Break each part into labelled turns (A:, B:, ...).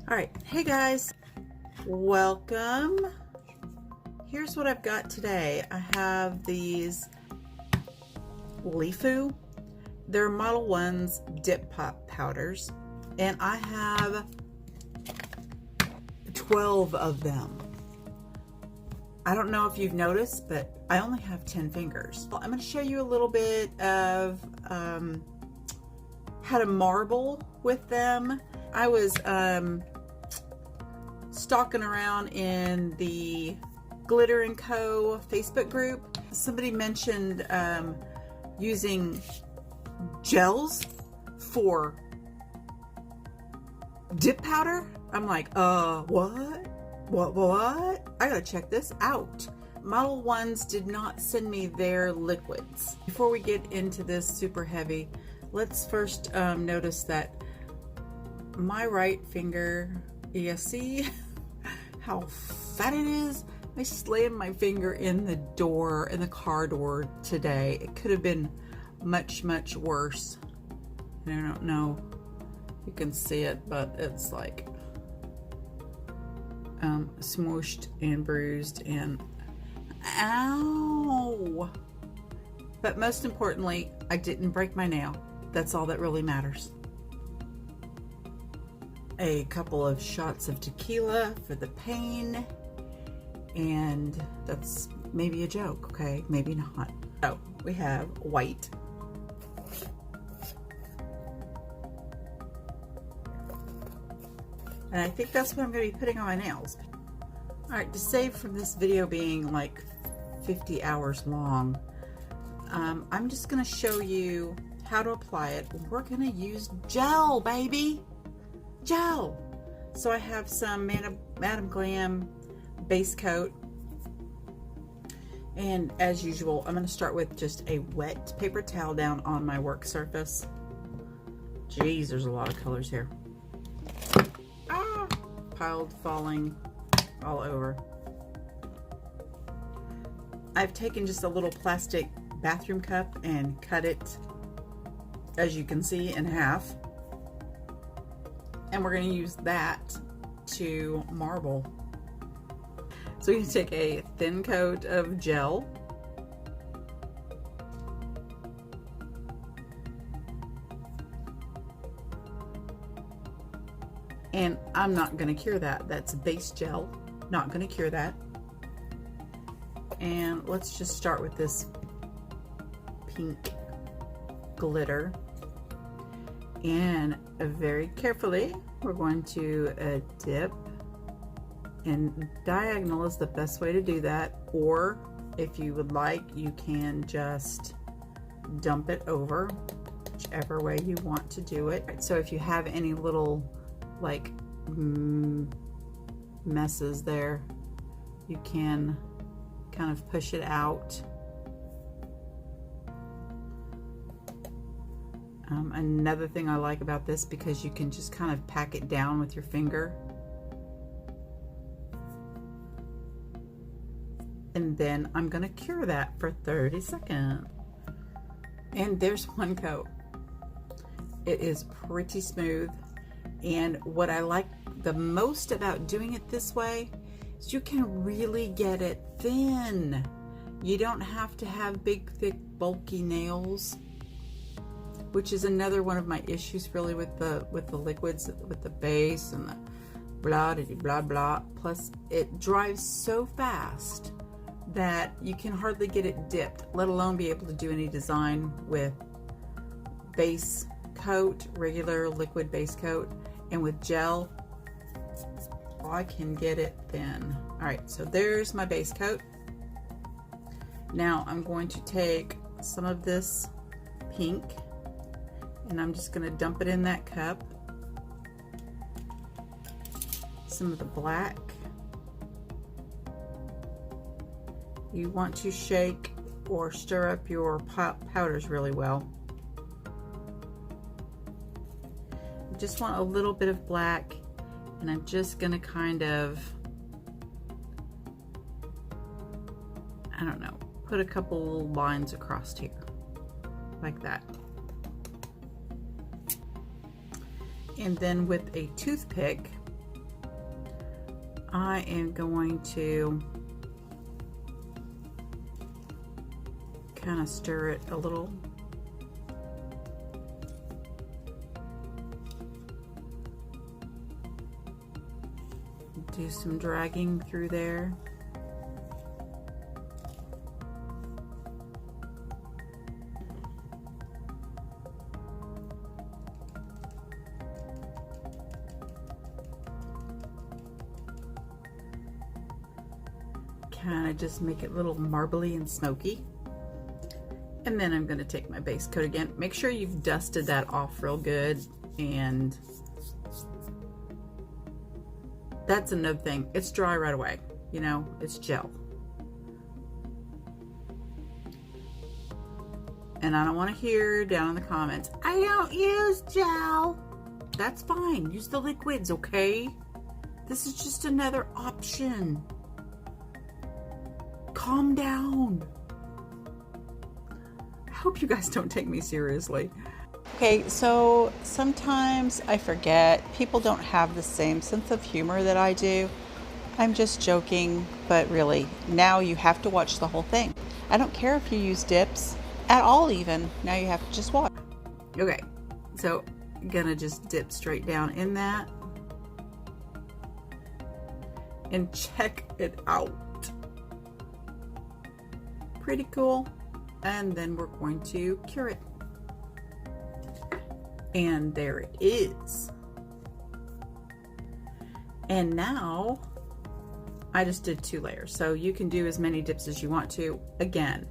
A: All right, hey guys, welcome. Here's what I've got today. I have these Lifu. They're Model 1's dip pop powders, and I have 12 of them. I don't know if you've noticed, but I only have 10 fingers. I'm going to show you a little bit of how to marble with them. I was stalking around in the Glitter & Co. Facebook group. Somebody mentioned using gels for dip powder. I'm like, what? I gotta check this out. Model 1s did not send me their liquids. Before we get into this super heavy, let's first notice that my right finger, you see how fat it is? I slammed my finger in the door, in the car door today. It could have been much, much worse. And I don't know if you can see it, but it's like smooshed and bruised and ow. But most importantly, I didn't break my nail. That's all that really matters. A couple of shots of tequila for the pain, and that's maybe a joke, okay? Maybe not. So we have white. And I think that's what I'm going to be putting on my nails. All right, to save from this video being like 50 hours long, I'm just going to show you how to apply it. We're going to use gel, baby. Gel. So I have some Madam Glam base coat, and as usual I'm going to start with just a wet paper towel down on my work surface. Geez, there's a lot of colors here. Piled, falling all over. I've taken just a little plastic bathroom cup and cut it, as you can see, in half. And we're going to use that to marble. So you take a thin coat of gel, and I'm not going to cure that. That's base gel, not going to cure that. And let's just start with this pink glitter. And very carefully, we're going to dip, and diagonal is the best way to do that. Or if you would like, you can just dump it over, whichever way you want to do it. So if you have any little like messes there, you can kind of push it out. Another thing I like about this, because you can just kind of pack it down with your finger. And then I'm going to cure that for 30 seconds. And there's one coat. It is pretty smooth. And what I like the most about doing it this way is you can really get it thin. You don't have to have big, thick, bulky nails, which is another one of my issues really with the liquids, with the base and the blah blah blah. Plus it dries so fast that you can hardly get it dipped, let alone be able to do any design with base coat, regular liquid base coat. And with gel, I can get it thin. All right, so there's my base coat. Now I'm going to take some of this pink, and I'm just going to dump it in that cup. Some of the black. You want to shake or stir up your powders really well. You just want a little bit of black, and I'm just going to kind of, I don't know, put a couple little lines across here, like that. And then with a toothpick, I am going to kind of stir it a little. Do some dragging through there. Kind of just make it a little marbly and smoky. And then I'm going to take my base coat again. Make sure you've dusted that off real good. And that's another thing. It's dry right away. You know, it's gel. And I don't want to hear down in the comments, I don't use gel. That's fine. Use the liquids, okay? This is just another option. Calm down. I hope you guys don't take me seriously. Okay, so sometimes I forget. People don't have the same sense of humor that I do. I'm just joking, but really, now you have to watch the whole thing. I don't care if you use dips at all even. Now you have to just watch. Okay, so I'm gonna just dip straight down in that and check it out. Pretty cool. And then we're going to cure it. And there it is. And now I just did 2 layers, so you can do as many dips as you want to. Again,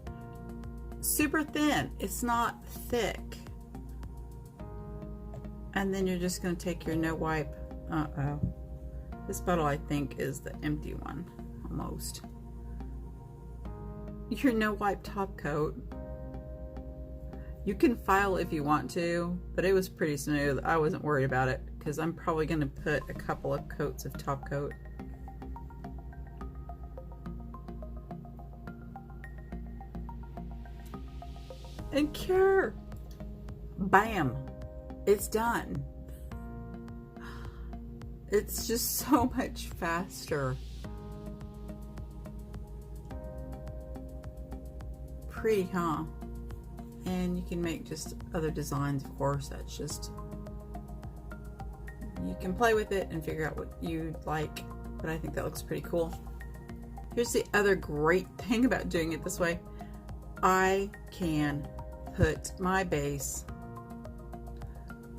A: super thin, it's not thick. And then you're just going to take your no wipe. This bottle I think is the empty one, almost. Your no wipe top coat. You can file if you want to, but it was pretty smooth. I wasn't worried about it because I'm probably going to put a couple of coats of top coat. And cure. Bam. It's done. It's just so much faster. Pretty, huh? And you can make just other designs, of course. That's just, you can play with it and figure out what you'd like, but I think that looks pretty cool. Here's the other great thing about doing it this way. I can put my base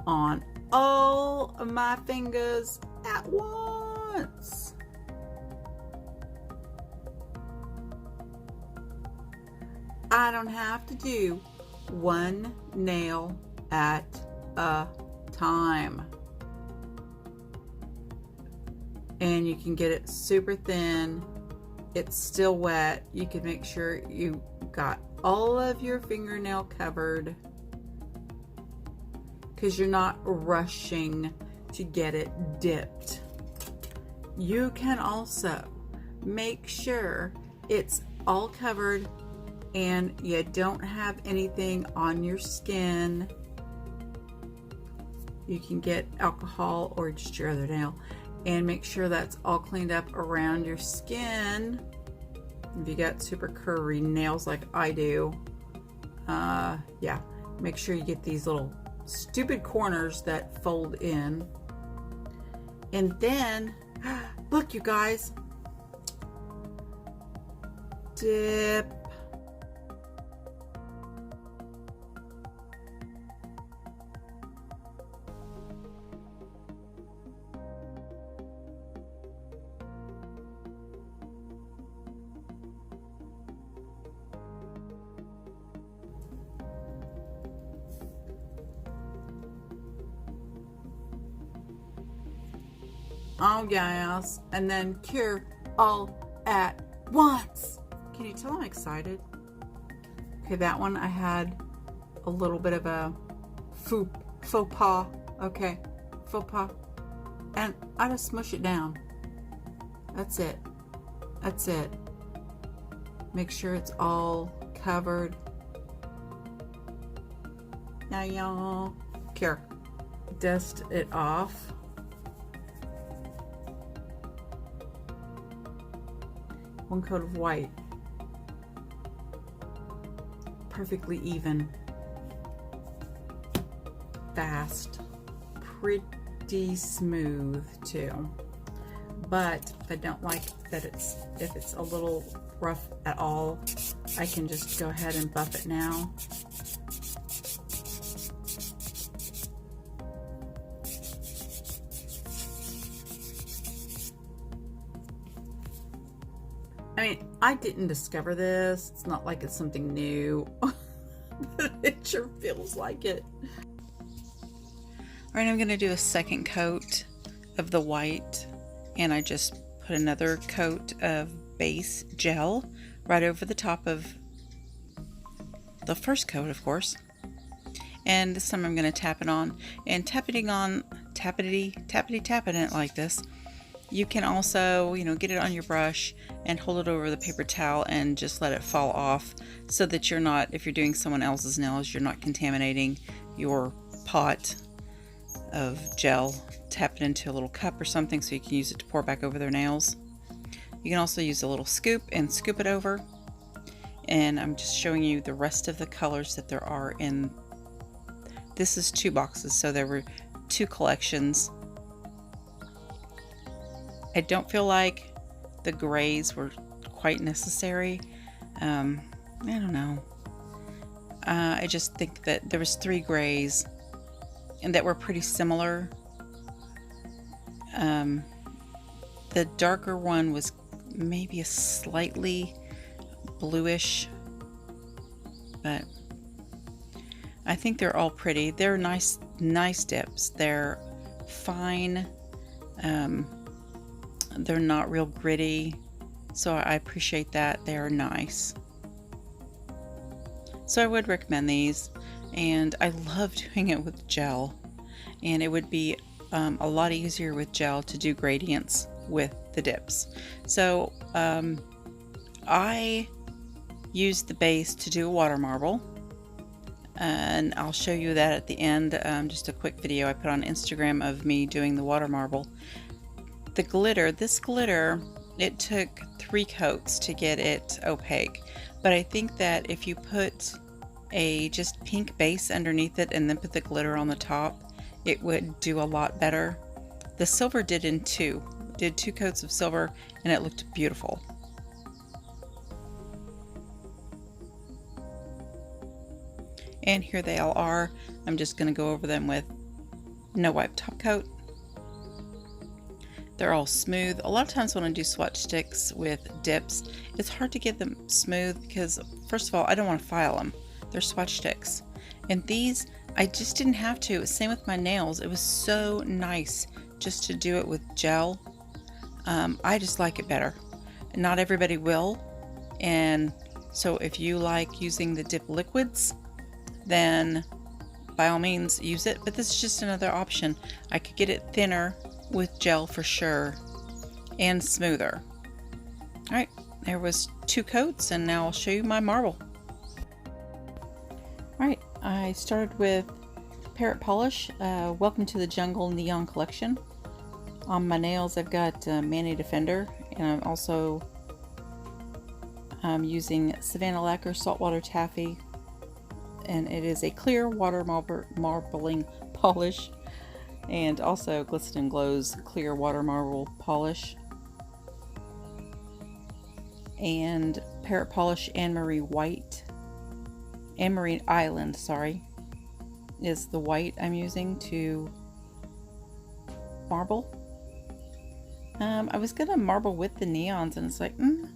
A: on all of my fingers at once. I don't have to do one nail at a time. And you can get it super thin. It's still wet. You can make sure you got all of your fingernail covered because you're not rushing to get it dipped. You can also make sure it's all covered and you don't have anything on your skin. You can get alcohol or just your other nail and make sure that's all cleaned up around your skin. If you got super curvy nails like I do, yeah, make sure you get these little stupid corners that fold in. And then, look you guys, dip. Oh yes, and then cure all at once. Can you tell I'm excited? Okay, that one I had a little bit of a faux pas. Okay, faux pas. And I just smush it down. That's it. That's it. Make sure it's all covered. Now y'all, cure. Dust it off. one coat of white. Perfectly even. Fast. Pretty smooth too. But if I don't like that if it's a little rough at all, I can just go ahead and buff it now. I mean, I didn't discover this. It's not like it's something new, but it sure feels like it. All right, I'm gonna do a second coat of the white, and I just put another coat of base gel right over the top of the first coat, of course. And this time I'm gonna tap it on, and tapping it like this. You can also, you know, get it on your brush and hold it over the paper towel and just let it fall off, so that you're not, if you're doing someone else's nails, you're not contaminating your pot of gel. Tap it into a little cup or something so you can use it to pour back over their nails. You can also use a little scoop and scoop it over. And I'm just showing you the rest of the colors that there are in, this is 2 boxes, so there were 2 collections. I don't feel like the grays were quite necessary. I don't know. I just think that there was 3 grays and that were pretty similar. The darker one was maybe a slightly bluish, but I think they're all pretty. They're nice dips. They're fine. They're not real gritty, so I appreciate that. They're nice. So I would recommend these, and I love doing it with gel, and it would be a lot easier with gel to do gradients with the dips. So I used the base to do a water marble, and I'll show you that at the end. Just a quick video I put on Instagram of me doing the water marble. The glitter, this glitter, it took 3 coats to get it opaque, but I think that if you put a just pink base underneath it and then put the glitter on the top, it would do a lot better. The silver did 2 coats of silver, and it looked beautiful. And here they all are. I'm just going to go over them with no wipe top coat. They're all smooth. A lot of times when I do swatch sticks with dips, it's hard to get them smooth because, first of all, I don't want to file them. They're swatch sticks. And these, I just didn't have to. Same with my nails. It was so nice just to do it with gel. I just like it better. Not everybody will. And so if you like using the dip liquids, then by all means use it. But this is just another option. I could get it thinner with gel for sure, and smoother. All right, there was 2 coats, and now I'll show you my marble. All right, I started with Parrot Polish, Welcome to the Jungle Neon Collection. On my nails I've got Mani Defender, and I'm also using Savannah Lacquer Saltwater Taffy, and it is a clear water marbling polish. And also Glisten & Glow's clear water marble polish, and Parrot Polish Anne-Marie Island, sorry, is the white I'm using to marble. I was gonna marble with the neons, and it's like, kind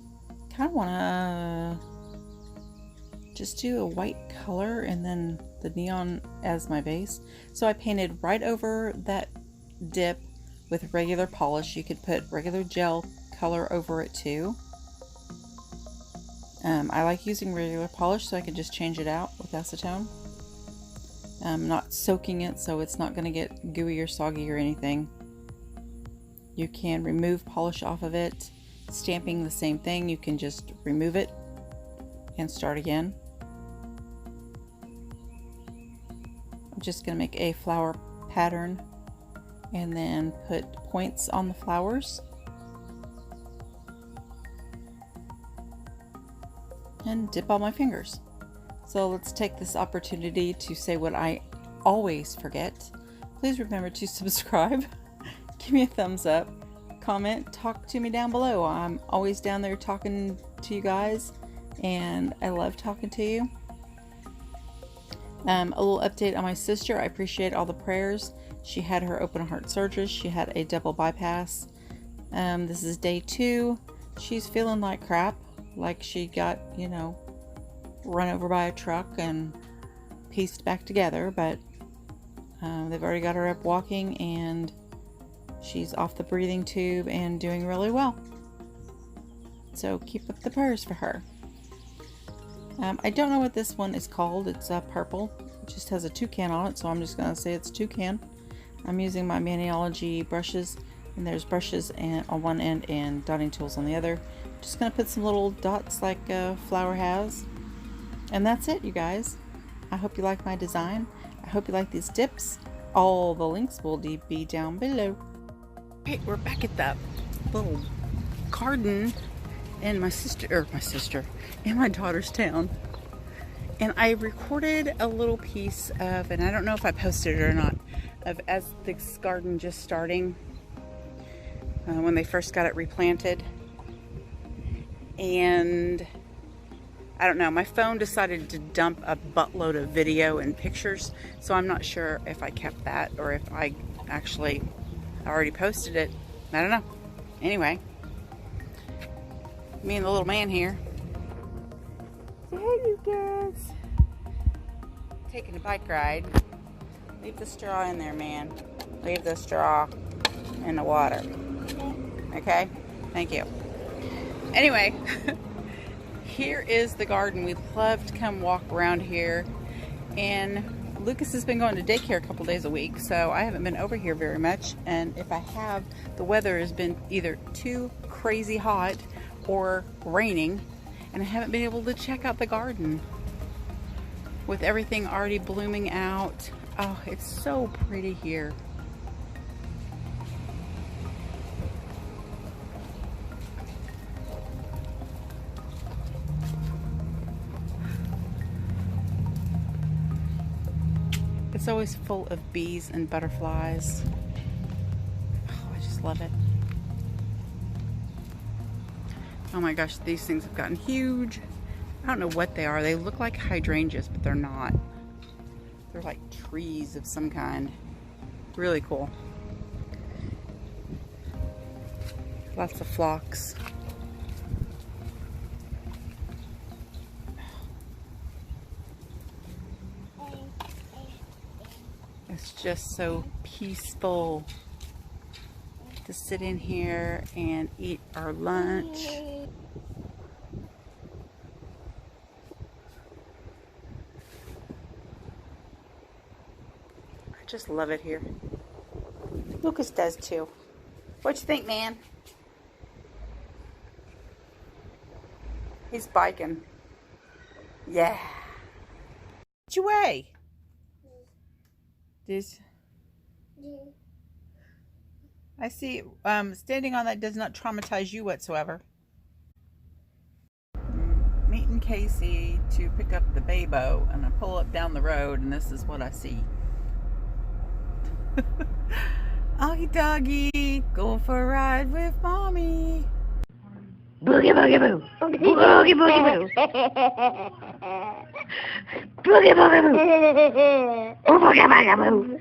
A: of wanna just do a white color and then the neon as my base. So I painted right over that dip with regular polish. You could put regular gel color over it too. I like using regular polish so I can just change it out with acetone. I'm not soaking it, so it's not going to get gooey or soggy or anything. You can remove polish off of it. Stamping, the same thing. You can just remove it and start again. I'm just going to make a flower pattern and then put points on the flowers. and dip all my fingers. So let's take this opportunity to say what I always forget. Please remember to subscribe, give me a thumbs up, comment, talk to me down below. I'm always down there talking to you guys, and I love talking to you. A little update on my sister. I appreciate all the prayers. She had her open heart surgery. She had a double bypass. This is day 2. She's feeling like crap, like she got, you know, run over by a truck and pieced back together, but they've already got her up walking, and she's off the breathing tube and doing really well. So keep up the prayers for her. I don't know what this one is called. It's purple. It just has a toucan on it, so I'm just going to say it's toucan. I'm using my Maniology brushes, and there's brushes on one end and dotting tools on the other. Just going to put some little dots like a flower has. And that's it, you guys. I hope you like my design. I hope you like these tips. All the links will be down below. Okay, we're back at that little garden in my daughter's town, and I recorded a little piece of, and I don't know if I posted it or not, of as this garden just starting, when they first got it replanted. And I don't know, my phone decided to dump a buttload of video and pictures, so I'm not sure if I kept that or if I actually already posted it. I don't know. Anyway, me and the little man here. Say hey, you guys. Taking a bike ride. Leave the straw in there, man. Leave the straw in the water. Okay? Thank you. Anyway, here is the garden. We'd love to come walk around here. And Lucas has been going to daycare a couple days a week, so I haven't been over here very much. And if I have, the weather has been either too crazy hot or raining, and I haven't been able to check out the garden with everything already blooming out. Oh, it's so pretty here. It's always full of bees and butterflies. Oh, I just love it. Oh my gosh, these things have gotten huge. I don't know what they are. They look like hydrangeas, but they're not. They're like trees of some kind. Really cool. Lots of phlox. It's just so peaceful to sit in here and eat our lunch. I just love it here. Lucas does too. What you think, man? He's biking. Yeah. What you weigh? I see. Standing on that does not traumatize you whatsoever. Meeting Casey to pick up the babo, and I pull up down the road, and this is what I see. Augie doggy, go for a ride with mommy.
B: Boogie boogie boo. Boogie boogie boo. Boogie boogie boo. Boogie boogie boo.